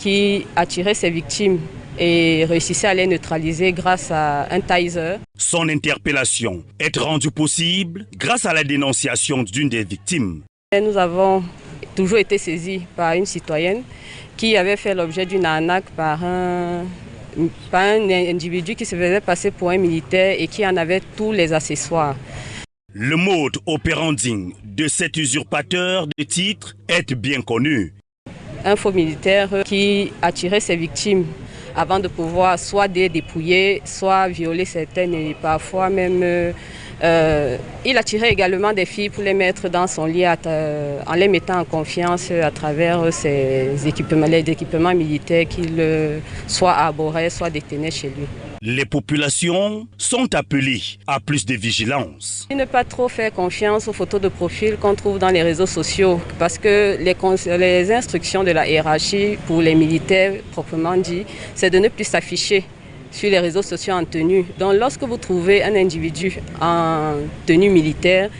qui attirait ses victimes et réussissait à les neutraliser grâce à un taser. Son interpellation est rendue possible grâce à la dénonciation d'une des victimes. Nous avons toujours été saisis par une citoyenne qui avait fait l'objet d'une arnaque par un individu qui se faisait passer pour un militaire et qui en avait tous les accessoires. Le mode operandi de cet usurpateur de titres est bien connu. Un faux militaire qui attirait ses victimes avant de pouvoir soit les dépouiller, soit violer certaines et parfois même il attirait également des filles pour les mettre dans son lit en les mettant en confiance à travers les équipements militaires qu'il soit arborait, soit détenait chez lui. Les populations sont appelées à plus de vigilance. Ne pas trop faire confiance aux photos de profil qu'on trouve dans les réseaux sociaux parce que les instructions de la hiérarchie pour les militaires proprement dit, c'est de ne plus s'afficher sur les réseaux sociaux en tenue. Donc lorsque vous trouvez un individu en tenue militaire,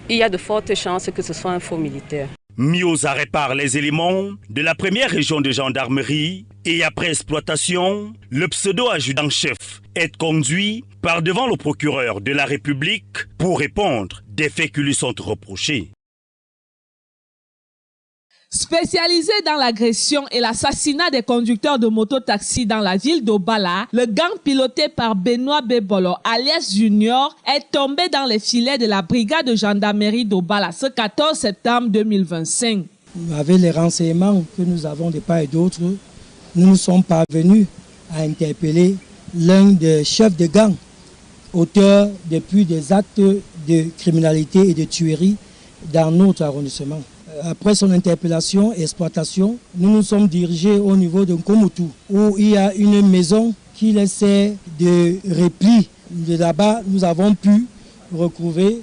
il y a de fortes chances que ce soit un faux militaire. Mis aux arrêts par les éléments de la première région de gendarmerie et après exploitation, le pseudo-adjudant-chef est conduit par devant le procureur de la République pour répondre des faits qui lui sont reprochés. Spécialisé dans l'agression et l'assassinat des conducteurs de moto-taxi dans la ville d'Obala, le gang piloté par Benoît Bebolo, alias Junior, est tombé dans les filets de la brigade de gendarmerie d'Obala ce 14 septembre 2025. Avec les renseignements que nous avons de part et d'autre, nous sommes parvenus à interpeller l'un des chefs de gang, auteur depuis des actes de criminalité et de tuerie dans notre arrondissement. Après son interpellation et exploitation, nous nous sommes dirigés au niveau de Nkomutu, où il y a une maison qui laissait de repli. De là-bas, nous avons pu retrouver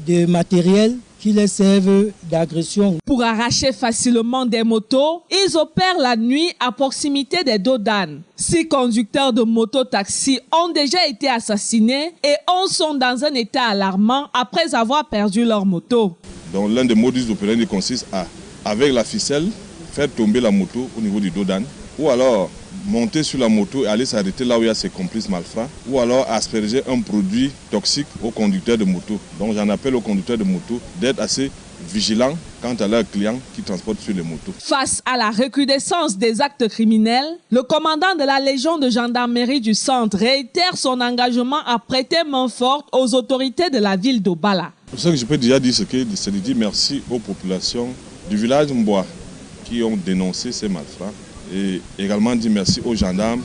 des matériels qui les servent d'agression. Pour arracher facilement des motos, ils opèrent la nuit à proximité des dodanes. 6 conducteurs de moto-taxi ont déjà été assassinés et 11 sont dans un état alarmant après avoir perdu leur moto. Donc l'un des modus operandi consiste à, avec la ficelle, faire tomber la moto au niveau du dodan, ou alors monter sur la moto et aller s'arrêter là où il y a ses complices malfrats, ou alors asperger un produit toxique aux conducteurs de moto. Donc j'en appelle aux conducteurs de moto d'être assez vigilants quant à leurs clients qui transportent sur les motos. Face à la recrudescence des actes criminels, le commandant de la Légion de gendarmerie du centre réitère son engagement à prêter main forte aux autorités de la ville d'Obala. Ce que je peux déjà dire, c'est de dire merci aux populations du village Mboa qui ont dénoncé ces malfrats et également dire merci aux gendarmes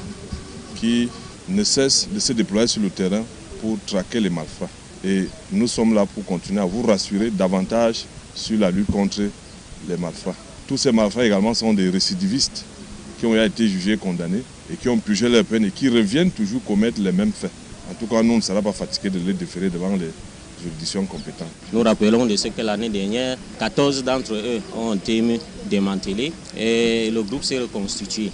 qui ne cessent de se déployer sur le terrain pour traquer les malfrats. Et nous sommes là pour continuer à vous rassurer davantage sur la lutte contre les malfrats. Tous ces malfrats également sont des récidivistes qui ont été jugés et condamnés et qui ont purgé leur peine et qui reviennent toujours commettre les mêmes faits. En tout cas, nous ne serons pas fatigués de les déférer devant les juridictions compétentes. Nous rappelons de ce que l'année dernière, 14 d'entre eux ont été démantelés et le groupe s'est reconstitué.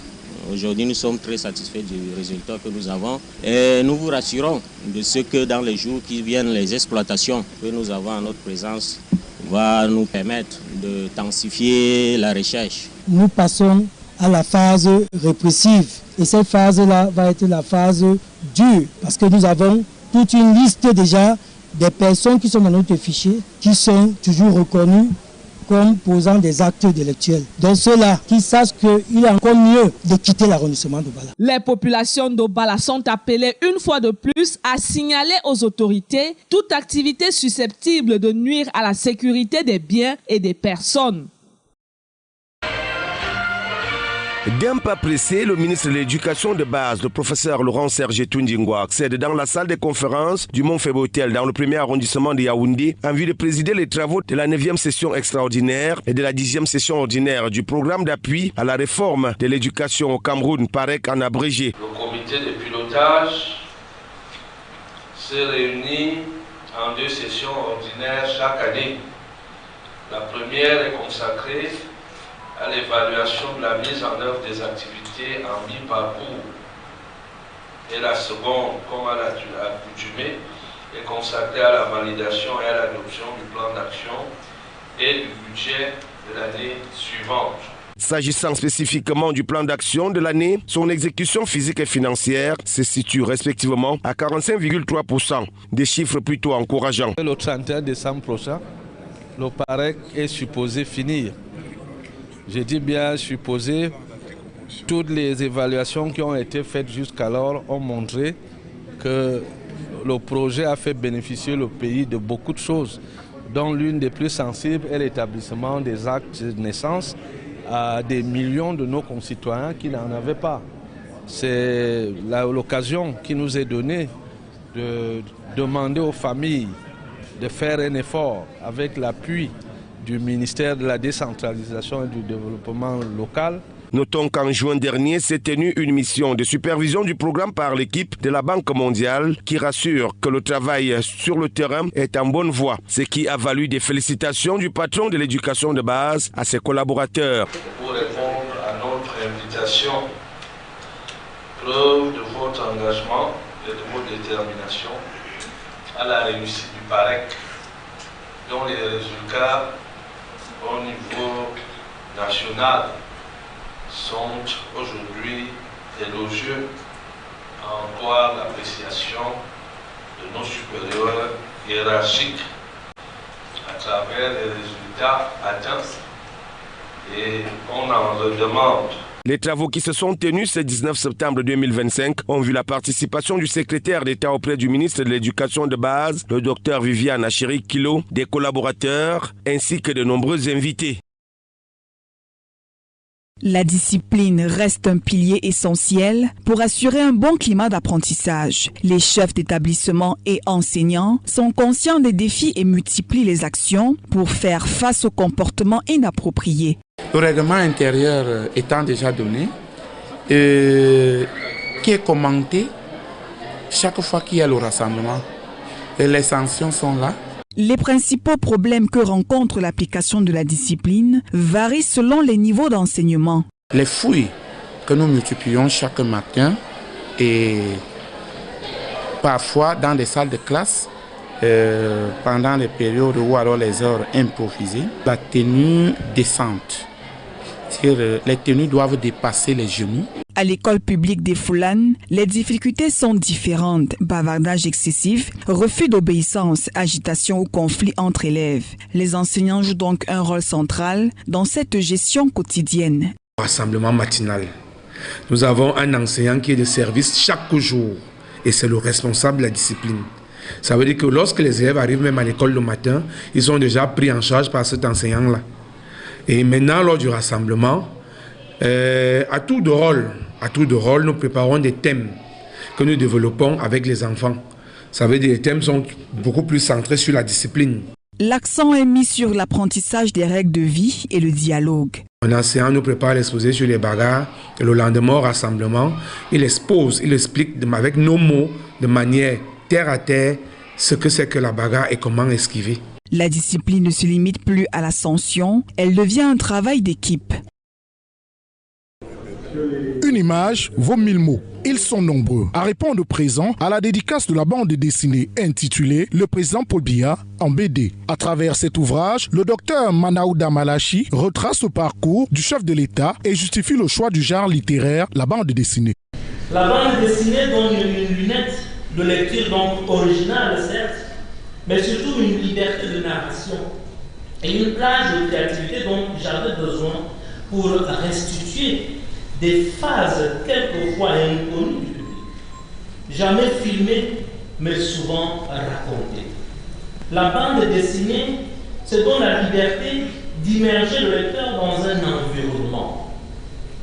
Aujourd'hui, nous sommes très satisfaits du résultat que nous avons et nous vous rassurons de ce que dans les jours qui viennent, les exploitations que nous avons en notre présence vont nous permettre de densifier la recherche. Nous passons à la phase répressive et cette phase-là va être la phase dure parce que nous avons toute une liste déjà des personnes qui sont dans notre fichier qui sont toujours reconnues comme posant des actes délictuels. Donc ceux-là qui sachent qu'il est encore mieux de quitter l'arrondissement d'Obala. Les populations d'Obala sont appelées une fois de plus à signaler aux autorités toute activité susceptible de nuire à la sécurité des biens et des personnes. D'un pas pressé, le ministre de l'Éducation de base, le professeur Laurent Serge Tundingwa, accède dans la salle de conférence du Mont Febotel dans le premier arrondissement de Yaoundé en vue de présider les travaux de la 9e session extraordinaire et de la 10e session ordinaire du programme d'appui à la réforme de l'éducation au Cameroun, PAREC en abrégé. Le comité de pilotage se réunit en 2 sessions ordinaires chaque année. La première est consacrée à l'évaluation de la mise en œuvre des activités en mi-parcours. Et la seconde, comme à l'accoutumée, est consacrée à la validation et à l'adoption du plan d'action et du budget de l'année suivante. S'agissant spécifiquement du plan d'action de l'année, son exécution physique et financière se situe respectivement à 45,3%, des chiffres plutôt encourageants. Le 31 décembre prochain, le PAREC est supposé finir. Je dis bien supposé. Toutes les évaluations qui ont été faites jusqu'alors ont montré que le projet a fait bénéficier le pays de beaucoup de choses, dont l'une des plus sensibles est l'établissement des actes de naissance à des millions de nos concitoyens qui n'en avaient pas. C'est l'occasion qui nous est donnée de demander aux familles de faire un effort avec l'appui du ministère de la décentralisation et du développement local. Notons qu'en juin dernier s'est tenue une mission de supervision du programme par l'équipe de la Banque mondiale qui rassure que le travail sur le terrain est en bonne voie, ce qui a valu des félicitations du patron de l'éducation de base à ses collaborateurs. Pour répondre à notre invitation, preuve de votre engagement et de votre détermination à la réussite du PAREC, dont les résultats au niveau national sont aujourd'hui élogieux, à voir l'appréciation de nos supérieurs hiérarchiques à travers les résultats atteints, et on en redemande. Les travaux qui se sont tenus ce 19 septembre 2025 ont vu la participation du secrétaire d'État auprès du ministre de l'Éducation de base, le docteur Viviane Achiri-Kilo, des collaborateurs ainsi que de nombreux invités. La discipline reste un pilier essentiel pour assurer un bon climat d'apprentissage. Les chefs d'établissement et enseignants sont conscients des défis et multiplient les actions pour faire face aux comportements inappropriés. Le règlement intérieur étant déjà donné, qui est commenté chaque fois qu'il y a le rassemblement, et les sanctions sont là. Les principaux problèmes que rencontre l'application de la discipline varient selon les niveaux d'enseignement. Les fouilles que nous multiplions chaque matin et parfois dans des salles de classe, pendant les périodes ou alors les heures improvisées, la tenue décente. C'est-à-dire les tenues doivent dépasser les genoux. À l'école publique des Foulanes, les difficultés sont différentes. Bavardage excessif, refus d'obéissance, agitation ou conflit entre élèves. Les enseignants jouent donc un rôle central dans cette gestion quotidienne. Rassemblement matinal. Nous avons un enseignant qui est de service chaque jour et c'est le responsable de la discipline. Ça veut dire que lorsque les élèves arrivent même à l'école le matin, ils sont déjà pris en charge par cet enseignant-là. Et maintenant, lors du rassemblement, à tour de rôle, nous préparons des thèmes que nous développons avec les enfants. Ça veut dire que les thèmes sont beaucoup plus centrés sur la discipline. L'accent est mis sur l'apprentissage des règles de vie et le dialogue. Un enseignant nous prépare l'exposé sur les bagarres et le lendemain au rassemblement, il expose, il explique avec nos mots, de manière terre à terre, ce que c'est que la bagarre et comment esquiver. La discipline ne se limite plus à la sanction, elle devient un travail d'équipe. Une image vaut 1000 mots. Ils sont nombreux à répondre présent à la dédicace de la bande dessinée intitulée Le président Paul Biya en BD. À travers cet ouvrage, le docteur Manaouda Malachi retrace le parcours du chef de l'État et justifie le choix du genre littéraire, la bande dessinée. La bande dessinée donne une lunette de lecture donc originale, certes, mais surtout une liberté de narration et une plage de créativité dont j'avais besoin pour restituer des phases quelquefois inconnues du public, jamais filmées, mais souvent racontées. La bande dessinée se donne la liberté d'immerger le lecteur dans un environnement,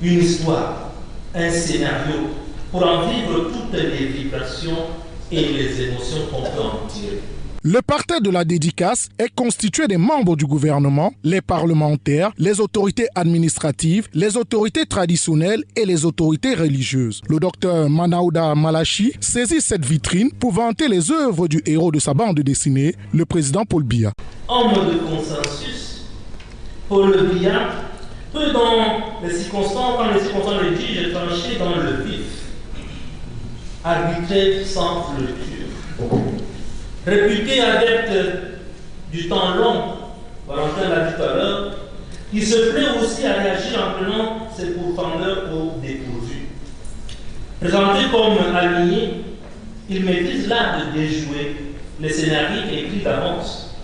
une histoire, un scénario, pour en vivre toutes les vibrations et les émotions qu'on peut en tirer. Le parterre de la dédicace est constitué des membres du gouvernement, les parlementaires, les autorités administratives, les autorités traditionnelles et les autorités religieuses. Le docteur Manaouda Malachi saisit cette vitrine pour vanter les œuvres du héros de sa bande dessinée, le président Paul Biya. Homme de consensus, Paul Biya peut dans les circonstances, quand les circonstances l'exigent, trancher dans le vif, arbitrer sans lecture. Réputé adepte du temps long, Valentin l'a dit tout à l'heure, qui se plaît aussi à réagir en prenant ses pourfendeurs au dépourvu. Présenté comme aligné, il maîtrise l'art de déjouer les scénarios écrits d'avance,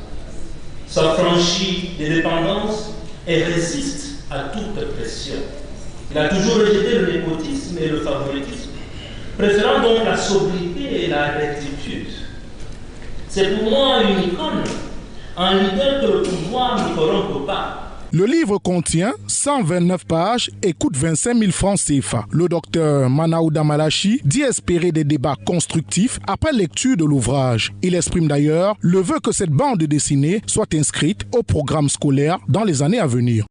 s'affranchit des dépendances et résiste à toute pression. Il a toujours rejeté le népotisme et le favoritisme, préférant donc la sobriété et la rectitude. C'est pour moi une icône, un leader que le pouvoir ne corrompt pas. Le livre contient 129 pages et coûte 25 000 francs CFA. Le docteur Manaouda Malachi dit espérer des débats constructifs après lecture de l'ouvrage. Il exprime d'ailleurs le vœu que cette bande dessinée soit inscrite au programme scolaire dans les années à venir.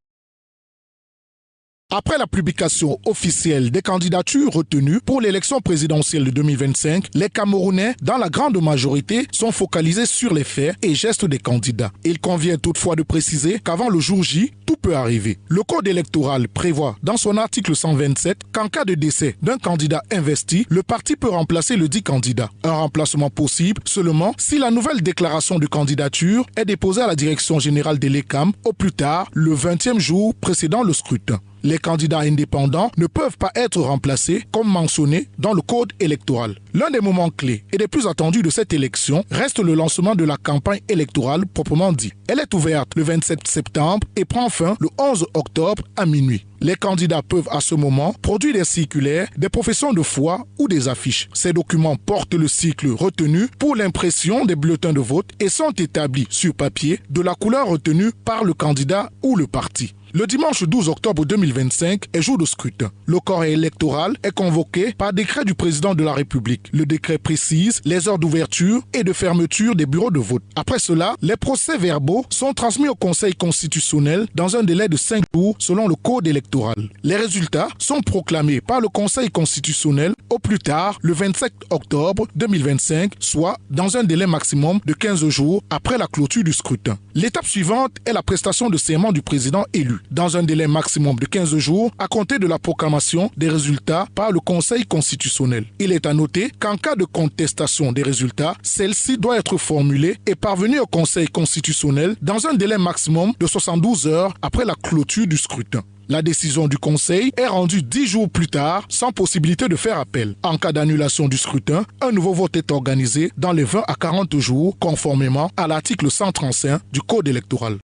Après la publication officielle des candidatures retenues pour l'élection présidentielle de 2025, les Camerounais, dans la grande majorité, sont focalisés sur les faits et gestes des candidats. Il convient toutefois de préciser qu'avant le jour J, tout peut arriver. Le code électoral prévoit dans son article 127 qu'en cas de décès d'un candidat investi, le parti peut remplacer le dit candidat. Un remplacement possible seulement si la nouvelle déclaration de candidature est déposée à la direction générale de l'ECAM au plus tard le 20e jour précédant le scrutin. Les candidats indépendants ne peuvent pas être remplacés comme mentionné dans le code électoral. L'un des moments clés et des plus attendus de cette élection reste le lancement de la campagne électorale proprement dit. Elle est ouverte le 27 septembre et prend fin le 11 octobre à minuit. Les candidats peuvent à ce moment produire des circulaires, des professions de foi ou des affiches. Ces documents portent le cycle retenu pour l'impression des bulletins de vote et sont établis sur papier de la couleur retenue par le candidat ou le parti. Le dimanche 12 octobre 2025 est jour de scrutin. Le corps électoral est convoqué par décret du président de la République. Le décret précise les heures d'ouverture et de fermeture des bureaux de vote. Après cela, les procès-verbaux sont transmis au Conseil constitutionnel dans un délai de 5 jours selon le code électoral. Les résultats sont proclamés par le Conseil constitutionnel au plus tard le 27 octobre 2025, soit dans un délai maximum de 15 jours après la clôture du scrutin. L'étape suivante est la prestation de serment du président élu, dans un délai maximum de 15 jours à compter de la proclamation des résultats par le Conseil constitutionnel. Il est à noter qu'en cas de contestation des résultats, celle-ci doit être formulée et parvenue au Conseil constitutionnel dans un délai maximum de 72 heures après la clôture du scrutin. La décision du Conseil est rendue 10 jours plus tard, sans possibilité de faire appel. En cas d'annulation du scrutin, un nouveau vote est organisé dans les 20 à 40 jours, conformément à l'article 135 du Code électoral.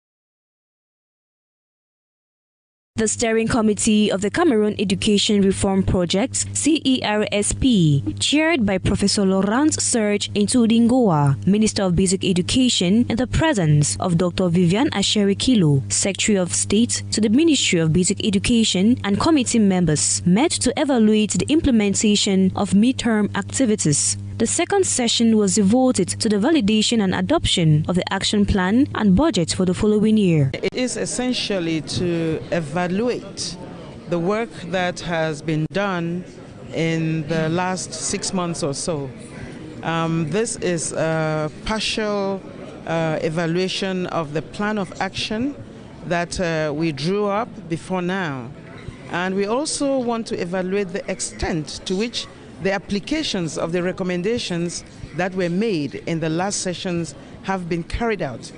The Steering Committee of the Cameroon Education Reform Project, CERSP, chaired by Professor Laurent Serge Ntudingoa, Minister of Basic Education, in the presence of Dr. Viviane Asherikilo, Secretary of State to the Ministry of Basic Education, and committee members, met to evaluate the implementation of midterm activities. The second session was devoted to the validation and adoption of the action plan and budget for the following year. It is essentially to evaluate the work that has been done in the last 6 months or so. This is a partial evaluation of the plan of action that we drew up before now. And we also want to evaluate the extent to which the applications of the recommendations that were made in the last sessions have been carried out.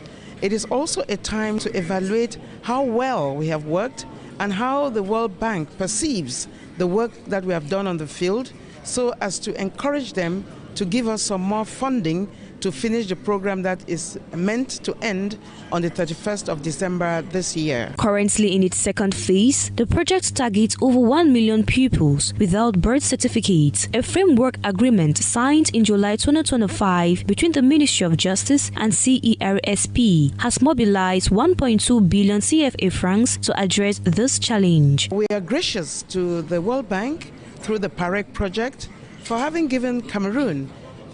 It is also a time to evaluate how well we have worked and how the World Bank perceives the work that we have done on the field, so as to encourage them to give us some more funding to finish the program that is meant to end on the 31st of December this year. Currently in its second phase, the project targets over 1 million pupils without birth certificates. A framework agreement signed in July 2025 between the Ministry of Justice and CERSP has mobilized 1.2 billion CFA francs to address this challenge. We are gracious to the World Bank through the PAREC project for having given Cameroon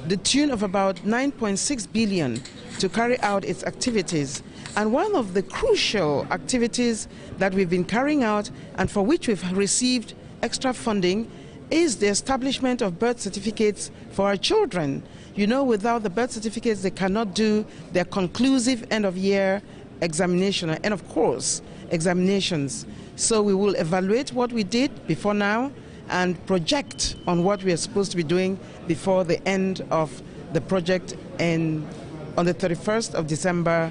the tune of about 9.6 billion to carry out its activities. And one of the crucial activities that we've been carrying out and for which we've received extra funding is the establishment of birth certificates for our children. You know, without the birth certificates, they cannot do their conclusive end-of-year examination and end of course examinations. So we will evaluate what we did before now and project on what we are supposed to be doing before the end of the project on the 31st of December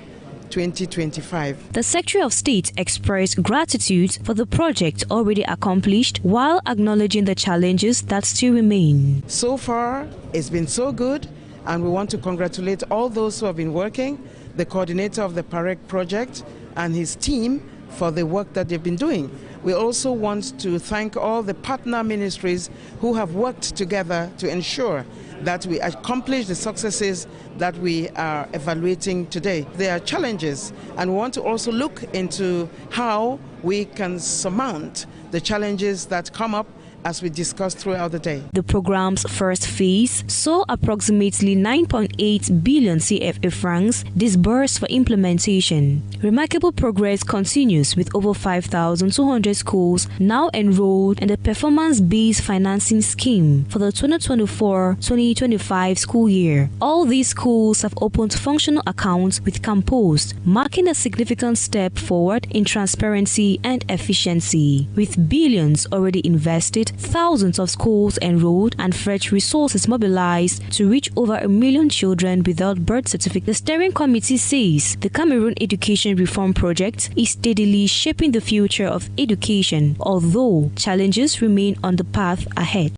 2025. The Secretary of State expressed gratitude for the project already accomplished while acknowledging the challenges that still remain. So far, it's been so good, and we want to congratulate all those who have been working, the coordinator of the PAREC project and his team for the work that they've been doing. We also want to thank all the partner ministries who have worked together to ensure that we accomplish the successes that we are evaluating today. There are challenges, and we want to also look into how we can surmount the challenges that come up as we discussed throughout the day. The program's first phase saw approximately 9.8 billion CFA francs disbursed for implementation. Remarkable progress continues with over 5,200 schools now enrolled in the performance-based financing scheme for the 2024-2025 school year. All these schools have opened functional accounts with Compost, marking a significant step forward in transparency and efficiency. With billions already invested, thousands of schools enrolled and fresh resources mobilized to reach over 1 million children without birth certificate. The steering committee says the Cameroon Education Reform Project is steadily shaping the future of education, although challenges remain on the path ahead.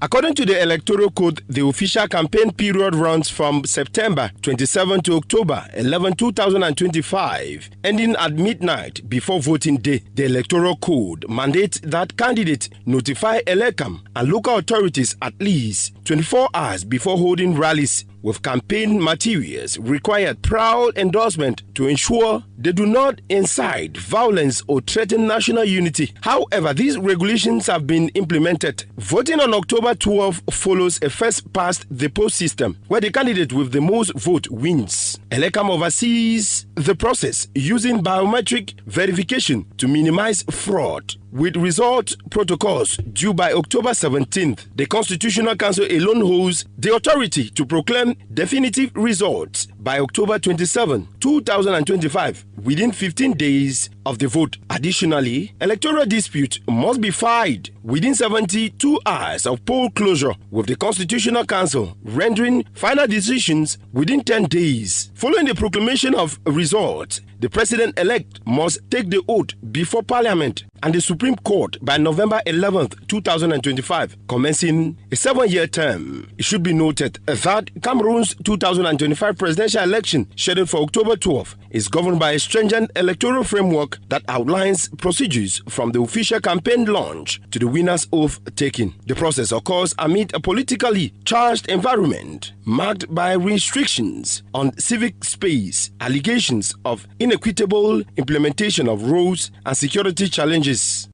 According to the Electoral Code, the official campaign period runs from September 27 to October 11, 2025, ending at midnight before voting day. The Electoral Code mandates that candidates notify ELECAM and local authorities at least 24 hours before holding rallies, with campaign materials required prior endorsement to ensure they do not incite violence or threaten national unity. However, these regulations have been implemented. Voting on October 12 follows a first-past-the-post system, where the candidate with the most vote wins. ELECAM oversees the process using biometric verification to minimize fraud. With result protocols due by October 17th, the Constitutional Council alone holds the authority to proclaim definitive results by October 27, 2025, within 15 days of the vote. Additionally, electoral dispute must be filed within 72 hours of poll closure, with the Constitutional Council rendering final decisions within 10 days. Following the proclamation of results, the president-elect must take the oath before Parliament and the Supreme Court by November 11, 2025, commencing a 7-year term. It should be noted that Cameroon's 2025 presidential election, scheduled for October 12, is governed by a stringent electoral framework that outlines procedures from the official campaign launch to the winner's oath taking. The process occurs amid a politically charged environment marked by restrictions on civic space, allegations of inequitable implementation of rules, and security challenges.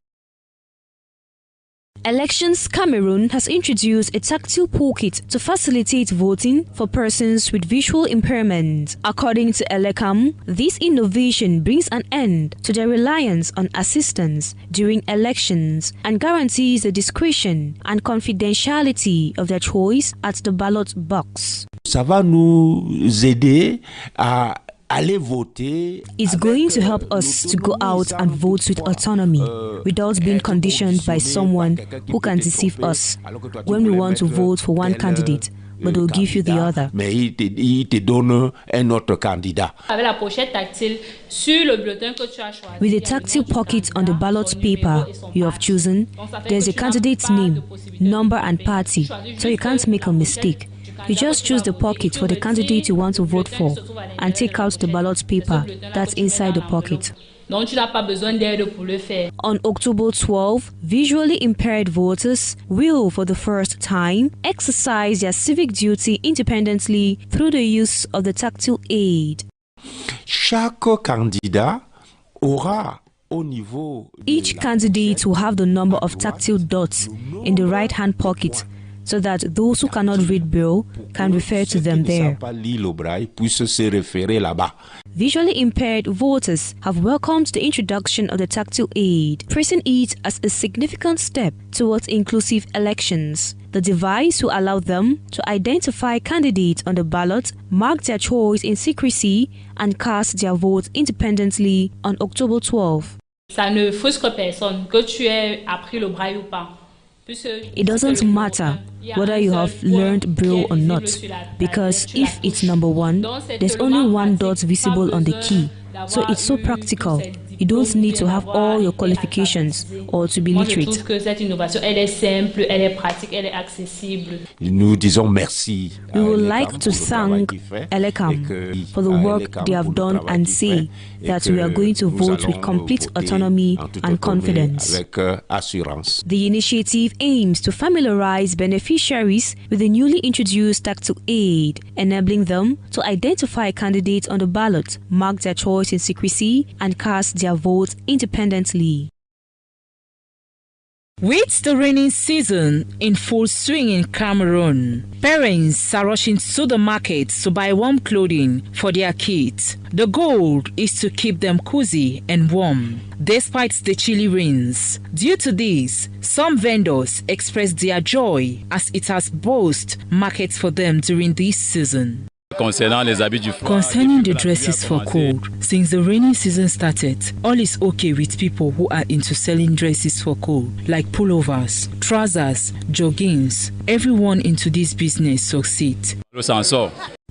Elections Cameroon has introduced a tactile pocket to facilitate voting for persons with visual impairment. According to ELECAM, this innovation brings an end to their reliance on assistance during elections and guarantees the discretion and confidentiality of their choice at the ballot box. Ça va nous aider à It's going to help us to go out and vote with autonomy, without being conditioned by someone who can deceive us when we want to vote for one candidate, but they'll give you the other. Mais il te donne un autre candidat. With the tactile pocket on the ballot paper you have chosen, there's a candidate's name, number and party, so you can't make a mistake. You just choose the pocket for the candidate you want to vote for and take out the ballot paper that's inside the pocket. On October 12, visually impaired voters will, for the first time, exercise their civic duty independently through the use of the tactile aid. Chaque candidat aura Each candidate will have the number of tactile dots in the right-hand pocket, so that those who cannot read Braille can refer to them there. Visually impaired voters have welcomed the introduction of the tactile aid, praising it as a significant step towards inclusive elections. The device will allow them to identify candidates on the ballot, mark their choice in secrecy, and cast their votes independently on October 12. Ça ne frustre personne que tu aies appris le braille ou pas. It doesn't matter whether you have learned Braille or not, because if it's number 1, there's only one dot visible on the key. So it's so practical. You don't need to have all your qualifications or to be literate. Nous disons merci. We would like to thank Elecam for the work they have done and say that we are going to vote with complete autonomy and confidence. The initiative aims to familiarize beneficiaries with the newly introduced tactile aid, enabling them to identify candidates on the ballot, mark their choice in secrecy, and cast their vote independently. With the rainy season in full swing in Cameroon, parents are rushing to the market to buy warm clothing for their kids. The goal is to keep them cozy and warm, despite the chilly rains. Due to this, some vendors express their joy as it has boosted markets for them during this season. Concerning the dresses for cold, since the rainy season started, all is okay with people who are into selling dresses for cold, like pullovers, trousers, joggings. Everyone into this business succeeds.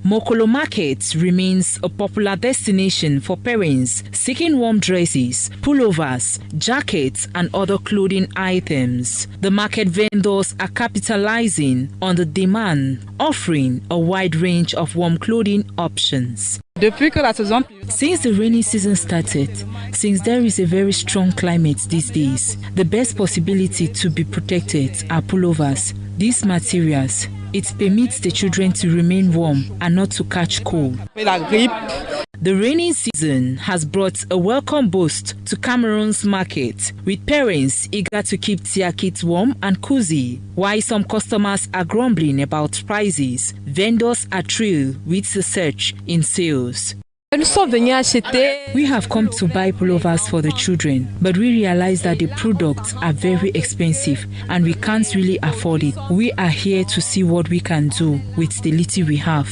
Mokolo Market remains a popular destination for parents seeking warm dresses, pullovers, jackets, and other clothing items. The market vendors are capitalizing on the demand, offering a wide range of warm clothing options. Since the rainy season started, since there is a very strong climate these days, the best possibility to be protected are pullovers. These materials, it permits the children to remain warm and not to catch cold. The rainy season has brought a welcome boost to Cameroon's market, with parents eager to keep their kids warm and cozy. While some customers are grumbling about prices, vendors are thrilled with the surge in sales. We have come to buy pullovers for the children, but we realize that the products are very expensive and we can't really afford it. We are here to see what we can do with the little we have.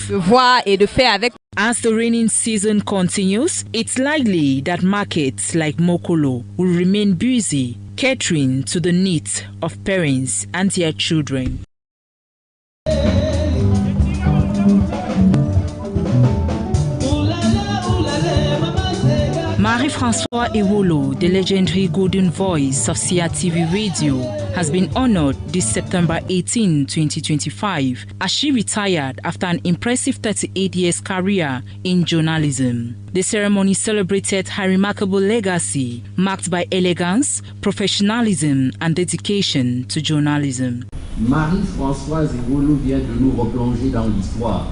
As the raining season continues, it's likely that markets like Mokolo will remain busy, catering to the needs of parents and their children. Marie-François Ewolo, the legendary golden voice of CRTV Radio, has been honored this September 18, 2025, as she retired after an impressive 38 years career in journalism. The ceremony celebrated her remarkable legacy, marked by elegance, professionalism, and dedication to journalism. Marie-Françoise Ewolo vient de nous replonger dans l'histoire.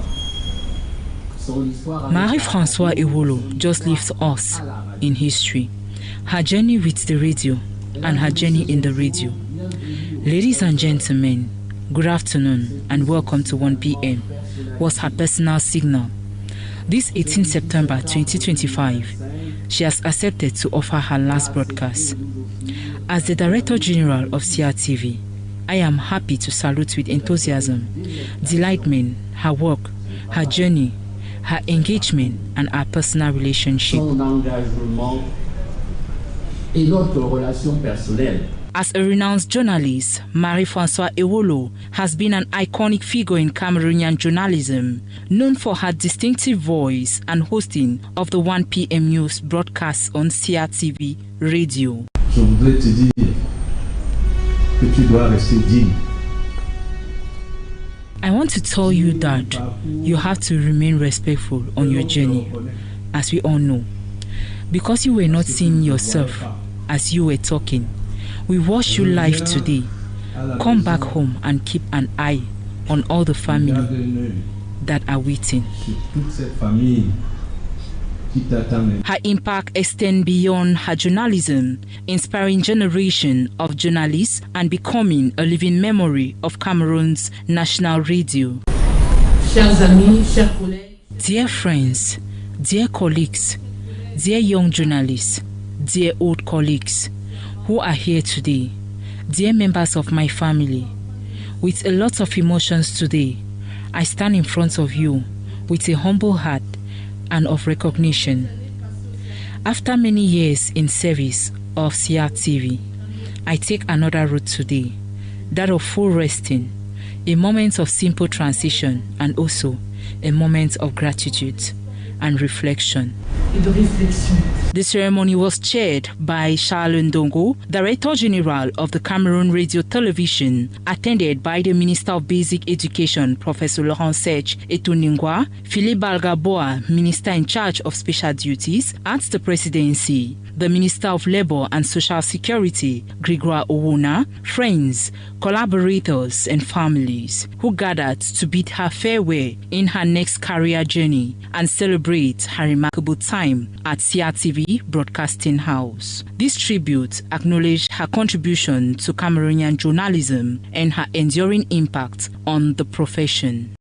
Marie-François Ewolo just leaves us in history. Her journey with the radio and her journey in the radio. Ladies and gentlemen, good afternoon and welcome to 1 p.m. was her personal signal. This 18 September 2025, she has accepted to offer her last broadcast. As the Director General of CRTV, I am happy to salute with enthusiasm, delightment, her work, her journey, her engagement, and our personal relationship. As a renowned journalist, Marie-François Ewolo has been an iconic figure in Cameroonian journalism, known for her distinctive voice and hosting of the 1 p.m. news broadcasts on CRTV Radio. Je voudrais te dire que tu dois rester digne. I want to tell you that you have to remain respectful on your journey, as we all know. Because you were not seeing yourself as you were talking, we watch you live today. Come back home and keep an eye on all the family that are waiting. Her impact extends beyond her journalism, inspiring generation of journalists and becoming a living memory of Cameroon's national radio. Dear friends, dear colleagues, dear young journalists, dear old colleagues who are here today, dear members of my family, with a lot of emotions today, I stand in front of you with a humble heart and of recognition. After many years in service of CRTV, I take another route today, that of full resting, a moment of simple transition, and also a moment of gratitude and reflection. The ceremony was chaired by Charles Ndongo, Director General of the Cameroon Radio Television, attended by the Minister of Basic Education, Professor Laurent Serge Etuningwa, Philippe Balgaboa, Minister in charge of Special Duties at the Presidency, the Minister of Labour and Social Security, Gregoire Owuna, friends, collaborators and families who gathered to bid her farewell in her next career journey and celebrate her remarkable time at CRTV Broadcasting House. This tribute acknowledged her contribution to Cameroonian journalism and her enduring impact on the profession.